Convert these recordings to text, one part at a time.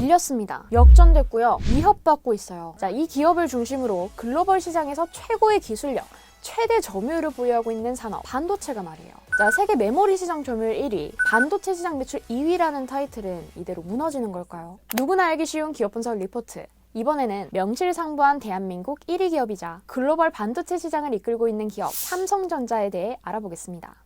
밀렸습니다. 역전됐고요. 위협받고 있어요. 자, 이 기업을 중심으로 글로벌 시장에서 최고의 기술력, 최대 점유율을 보유하고 있는 산업, 반도체가 말이에요. 자, 세계 메모리 시장 점유율 1위, 반도체 시장 매출 2위라는 타이틀은 이대로 무너지는 걸까요? 누구나 알기 쉬운 기업 분석 리포트. 이번에는 명실상부한 대한민국 1위 기업이자 글로벌 반도체 시장을 이끌고 있는 기업 삼성전자에 대해 알아보겠습니다.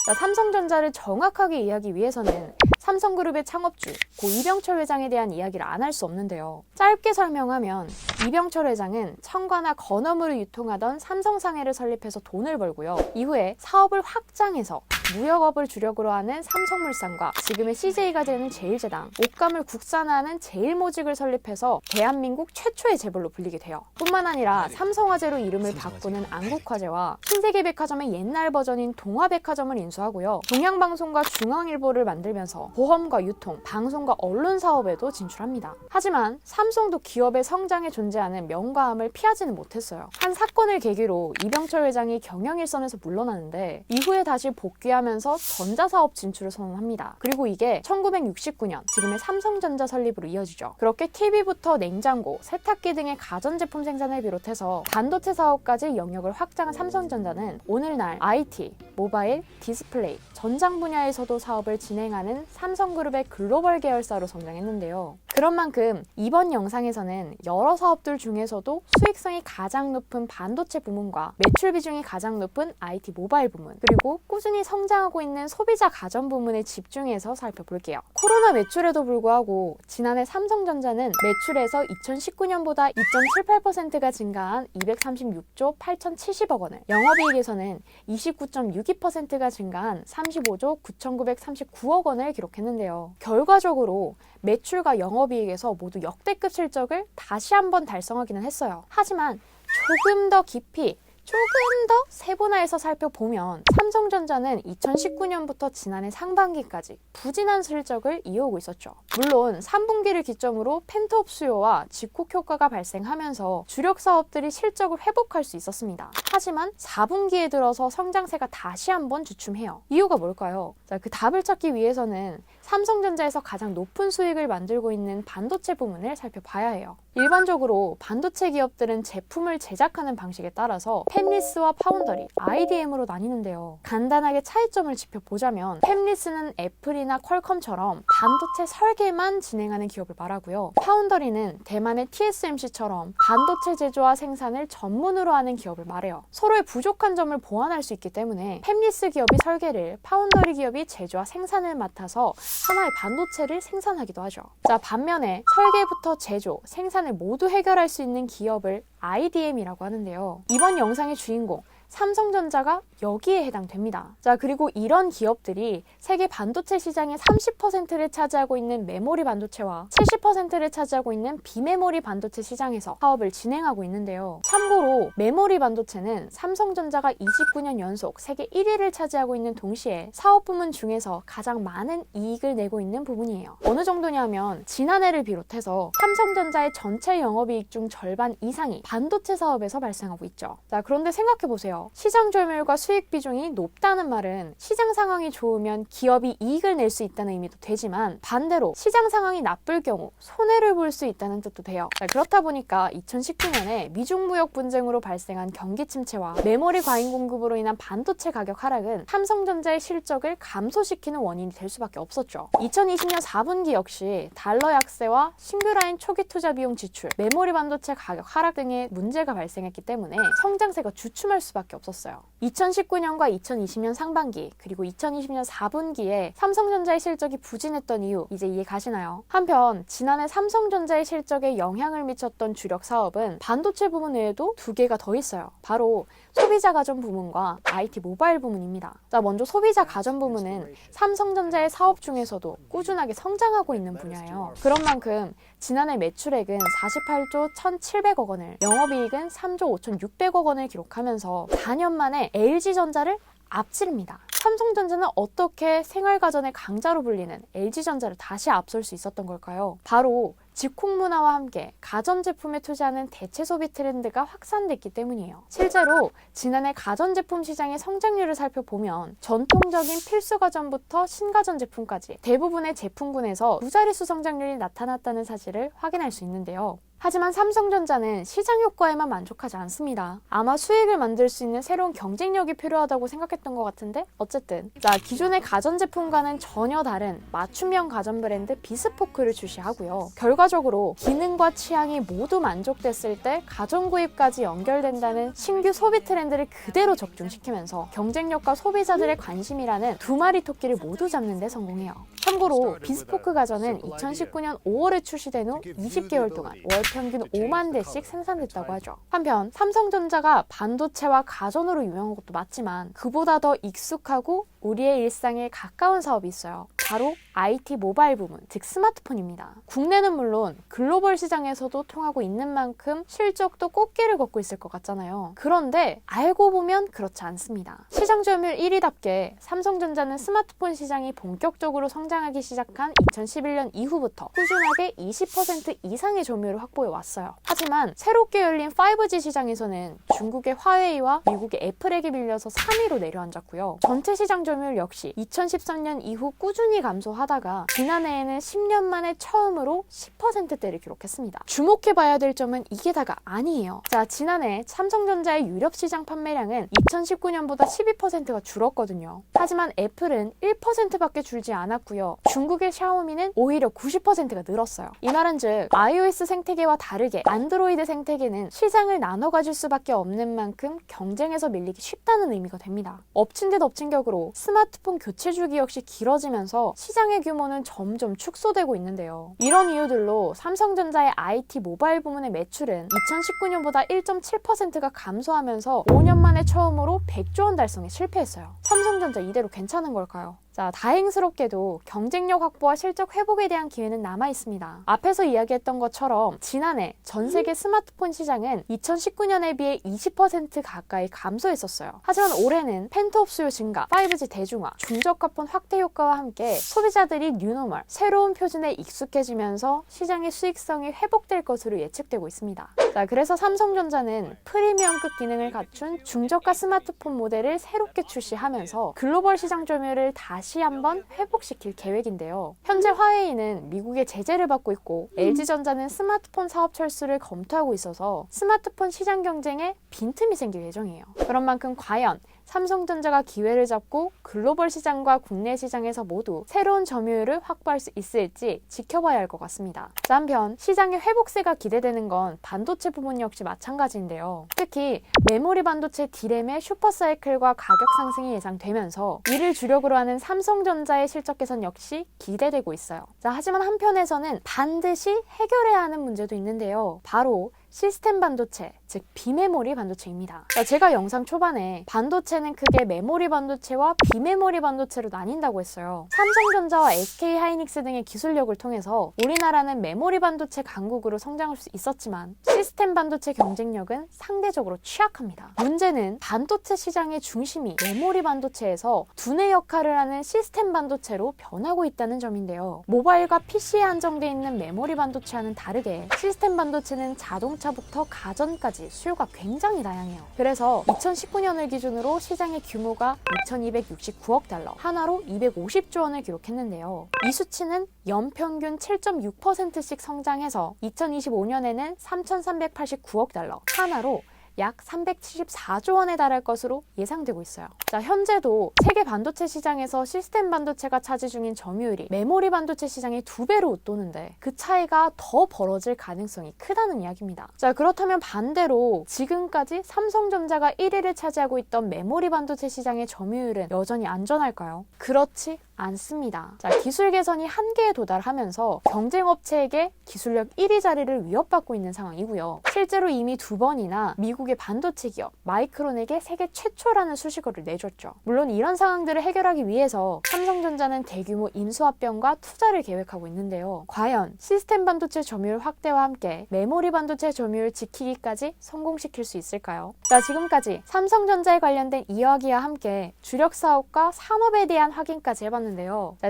자, 삼성전자를 정확하게 이해하기 위해서는 삼성그룹의 창업주 고 이병철 회장에 대한 이야기를 안 할 수 없는데요. 짧게 설명하면 이병철 회장은 청과나 건어물을 유통하던 삼성상해를 설립해서 돈을 벌고요. 이후에 사업을 확장해서 무역업을 주력으로 하는 삼성물산과 지금의 CJ가 되는 제일제당, 옷감을 국산화하는 제일모직을 설립해서 대한민국 최초의 재벌로 불리게 돼요. 뿐만 아니라 삼성화재로 이름을 바꾸는 안국화재와 신세계백화점의 옛날 버전인 동화백화점을 인수하고요. 동양방송과 중앙일보를 만들면서 보험과 유통, 방송과 언론 사업에도 진출합니다. 하지만 삼성도 기업의 성장에 존재하는 명과함을 피하지는 못했어요. 한 사건을 계기로 이병철 회장이 경영일선에서 물러나는데 이후에 다시 복귀하면서 전자사업 진출을 선언합니다. 그리고 이게 1969년 지금의 삼성전자 설립으로 이어지죠. 그렇게 TV부터 냉장고, 세탁기 등의 가전제품 생산을 비롯해서 반도체 사업까지 영역을 확장한 삼성전자는 오늘날 IT, 모바일, 디스플레이, 전장 분야에서도 사업을 진행하는 삼성그룹의 글로벌 계열사로 성장했는데요. 그런 만큼 이번 영상에서는 여러 사업들 중에서도 수익성이 가장 높은 반도체 부문과 매출 비중이 가장 높은 IT 모바일 부문, 그리고 꾸준히 성장하고 있는 소비자 가전 부문에 집중해서 살펴볼게요. 코로나 매출에도 불구하고 지난해 삼성전자는 매출에서 2019년보다 2.78%가 증가한 236조 8,070억 원을, 영업이익에서는 29.62%가 증가한 35조 9,939억 원을 기록했는데요. 결과적으로 매출과 영업이익에서 모두 역대급 실적을 다시 한번 달성하기는 했어요. 하지만 조금 더 깊이, 조금 더 세분화해서 살펴보면 삼성전자는 2019년부터 지난해 상반기까지 부진한 실적을 이어오고 있었죠. 물론 3분기를 기점으로 펜트업 수요와 집콕 효과가 발생하면서 주력 사업들이 실적을 회복할 수 있었습니다. 하지만 4분기에 들어서 성장세가 다시 한번 주춤해요. 이유가 뭘까요? 자, 그 답을 찾기 위해서는 삼성전자에서 가장 높은 수익을 만들고 있는 반도체 부문을 살펴봐야 해요. 일반적으로 반도체 기업들은 제품을 제작하는 방식에 따라서 팹리스와 파운더리, IDM으로 나뉘는데요. 간단하게 차이점을 짚어보자면 팹리스는 애플이나 퀄컴처럼 반도체 설계만 진행하는 기업을 말하고요. 파운더리는 대만의 TSMC처럼 반도체 제조와 생산을 전문으로 하는 기업을 말해요. 서로의 부족한 점을 보완할 수 있기 때문에 팹리스 기업이 설계를, 파운더리 기업이 제조와 생산을 맡아서 하나의 반도체를 생산하기도 하죠. 자, 반면에 설계부터 제조, 생산을 모두 해결할 수 있는 기업을 IDM이라고 하는데요. 이번 영상의 주인공 삼성전자가 여기에 해당됩니다. 자, 그리고 이런 기업들이 세계 반도체 시장의 30%를 차지하고 있는 메모리 반도체와 70%를 차지하고 있는 비메모리 반도체 시장에서 사업을 진행하고 있는데요. 참고로 메모리 반도체는 삼성전자가 29년 연속 세계 1위를 차지하고 있는 동시에 사업 부문 중에서 가장 많은 이익을 내고 있는 부분이에요. 어느 정도냐면 지난해를 비롯해서 삼성전자의 전체 영업이익 중 절반 이상이 반도체 사업에서 발생하고 있죠. 자, 그런데 생각해보세요. 시장 점유율과 수익 비중이 높다는 말은 시장 상황이 좋으면 기업이 이익을 낼 수 있다는 의미도 되지만 반대로 시장 상황이 나쁠 경우 손해를 볼 수 있다는 뜻도 돼요. 그렇다 보니까 2019년에 미중 무역 분쟁으로 발생한 경기 침체와 메모리 과잉 공급으로 인한 반도체 가격 하락은 삼성전자의 실적을 감소시키는 원인이 될 수밖에 없었죠. 2020년 4분기 역시 달러 약세와 신규 라인 초기 투자 비용 지출, 메모리 반도체 가격 하락 등의 문제가 발생했기 때문에 성장세가 주춤할 수밖에 없었어요. 2019년과 2020년 상반기 그리고 2020년 4분기에 삼성전자의 실적이 부진했던 이유 이제 이해 가시나요? 한편 지난해 삼성전자의 실적에 영향을 미쳤던 주력 사업은 반도체 부문 외에도 두 개가 더 있어요. 바로 소비자 가전 부문과 IT 모바일 부문입니다. 자, 먼저 소비자 가전 부문은 삼성전자의 사업 중에서도 꾸준하게 성장하고 있는 분야예요. 그런 만큼 지난해 매출액은 48조 1,700억 원을, 영업이익은 3조 5,600억 원을 기록하면서 4년 만에 LG전자를 앞지릅니다. 삼성전자는 어떻게 생활가전의 강자로 불리는 LG전자를 다시 앞설 수 있었던 걸까요? 바로 집콕 문화와 함께 가전제품에 투자하는 대체 소비 트렌드가 확산됐기 때문이에요. 실제로 지난해 가전제품 시장의 성장률을 살펴보면 전통적인 필수 가전부터 신가전 제품까지 대부분의 제품군에서 두 자릿수 성장률이 나타났다는 사실을 확인할 수 있는데요. 하지만 삼성전자는 시장 효과에만 만족하지 않습니다. 아마 수익을 만들 수 있는 새로운 경쟁력이 필요하다고 생각했던 것 같은데 어쨌든 기존의 가전제품과는 전혀 다른 맞춤형 가전 브랜드 비스포크를 출시하고요. 결과적으로 기능과 취향이 모두 만족됐을 때 가전 구입까지 연결된다는 신규 소비 트렌드를 그대로 적중시키면서 경쟁력과 소비자들의 관심이라는 두 마리 토끼를 모두 잡는 데 성공해요. 참고로 비스포크 가전은 2019년 5월에 출시된 후 20개월 동안 월 평균 5만 대씩 생산됐다고 하죠. 한편 삼성전자가 반도체와 가전으로 유명한 것도 맞지만 그보다 더 익숙하고 우리의 일상에 가까운 사업이 있어요. 바로 IT 모바일 부문, 즉 스마트폰입니다. 국내는 물론 글로벌 시장에서도 통하고 있는 만큼 실적도 꽃길을 걷고 있을 것 같잖아요. 그런데 알고 보면 그렇지 않습니다. 시장 점유율 1위답게 삼성전자는 스마트폰 시장이 본격적으로 성장하기 시작한 2011년 이후부터 꾸준하게 20% 이상의 점유율을 확보해 왔어요. 하지만 새롭게 열린 5G 시장에서는 중국의 화웨이와 미국의 애플에게 밀려서 3위로 내려앉았고요. 전체 시장 점유율 역시 2013년 이후 꾸준히 감소하다가 지난해에는 10년 만에 처음으로 10%대를 기록했습니다. 주목해봐야 될 점은 이게 다가 아니에요. 지난해 삼성전자의 유럽 시장 판매량은 2019년보다 12%가 줄었거든요. 하지만 애플은 1%밖에 줄지 않았고요. 중국의 샤오미는 오히려 90%가 늘었어요. 이 말은즉 iOS 생태계와 다르게 안드로이드 생태계는 시장을 나눠 가질 수밖에 없는 만큼 경쟁에서 밀리기 쉽다는 의미가 됩니다. 엎친 데 덮친 격으로 스마트폰 교체 주기 역시 길어지면서 시장의 규모는 점점 축소되고 있는데요. 이런 이유들로 삼성전자의 IT 모바일 부문의 매출은 2019년보다 1.7%가 감소하면서 5년 만에 처음으로 100조 원 달성에 실패했어요. 삼성전자 이대로 괜찮은 걸까요? 다행스럽게도 경쟁력 확보와 실적 회복에 대한 기회는 남아 있습니다. 앞에서 이야기했던 것처럼 지난해 전 세계 스마트폰 시장은 2019년에 비해 20% 가까이 감소했었어요. 하지만 올해는 펜트업 수요 증가, 5G 대중화, 중저가폰 확대 효과와 함께 소비자들이 뉴노멀, 새로운 표준에 익숙해지면서 시장의 수익성이 회복될 것으로 예측되고 있습니다. 그래서 삼성전자는 프리미엄급 기능을 갖춘 중저가 스마트폰 모델을 새롭게 출시하면서 글로벌 시장 점유율을 다시 한번 회복시킬 계획인데요. 현재 화웨이는 미국의 제재를 받고 있고 LG전자는 스마트폰 사업 철수를 검토하고 있어서 스마트폰 시장 경쟁에 빈틈이 생길 예정이에요. 그런 만큼 과연 삼성전자가 기회를 잡고 글로벌 시장과 국내 시장에서 모두 새로운 점유율을 확보할 수 있을지 지켜봐야 할 것 같습니다. 한편 시장의 회복세가 기대되는 건 반도체 부분 역시 마찬가지인데요. 특히 메모리 반도체 D램의 슈퍼사이클과 가격 상승이 예상되면서 이를 주력으로 하는 삼성전자의 실적 개선 역시 기대되고 있어요. 하지만 한편에서는 반드시 해결해야 하는 문제도 있는데요. 바로 시스템 반도체, 즉 비메모리 반도체입니다. 제가 영상 초반에 반도체는 크게 메모리 반도체와 비메모리 반도체로 나뉜다고 했어요. 삼성전자와 SK하이닉스 등의 기술력을 통해서 우리나라는 메모리 반도체 강국으로 성장할 수 있었지만 시스템 반도체 경쟁력은 상대적으로 취약합니다. 문제는 반도체 시장의 중심이 메모리 반도체에서 두뇌 역할을 하는 시스템 반도체로 변하고 있다는 점인데요. 모바일과 PC에 한정되어 있는 메모리 반도체와는 다르게 시스템 반도체는 자동차부터 가전까지 수요가 굉장히 다양해요. 그래서 2019년을 기준으로 시장의 규모가 2,269억 달러, 하나로 250조 원을 기록했는데요. 이 수치는 연평균 7.6%씩 성장해서 2025년에는 3,389억 달러, 하나로 약 374조 원에 달할 것으로 예상되고 있어요. 현재도 세계 반도체 시장에서 시스템 반도체가 차지 중인 점유율이 메모리 반도체 시장의 2배로 웃도는데 그 차이가 더 벌어질 가능성이 크다는 이야기입니다. 그렇다면 반대로 지금까지 삼성전자가 1위를 차지하고 있던 메모리 반도체 시장의 점유율은 여전히 안전할까요? 그렇지 않습니다. 기술 개선이 한계에 도달하면서 경쟁업체에게 기술력 1위 자리를 위협받고 있는 상황이고요. 실제로 이미 2번이나 미국의 반도체 기업 마이크론에게 세계 최초라는 수식어를 내줬죠. 물론 이런 상황들을 해결하기 위해서 삼성전자는 대규모 인수합병과 투자를 계획하고 있는데요. 과연 시스템 반도체 점유율 확대와 함께 메모리 반도체 점유율 지키기까지 성공시킬 수 있을까요? 지금까지 삼성전자에 관련된 이야기와 함께 주력 사업과 산업에 대한 확인까지 해봤는데요.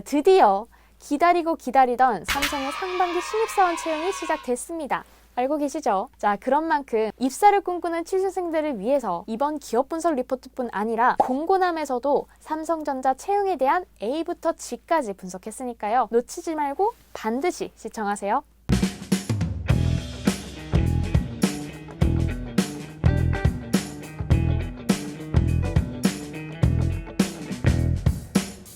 드디어 기다리고 기다리던 삼성의 상반기 신입사원 채용이 시작됐습니다. 알고 계시죠? 자, 그런 만큼 입사를 꿈꾸는 취준생들을 위해서 이번 기업 분석 리포트뿐 아니라 공고남에서도 삼성전자 채용에 대한 A부터 G까지 분석했으니까요. 놓치지 말고 반드시 시청하세요.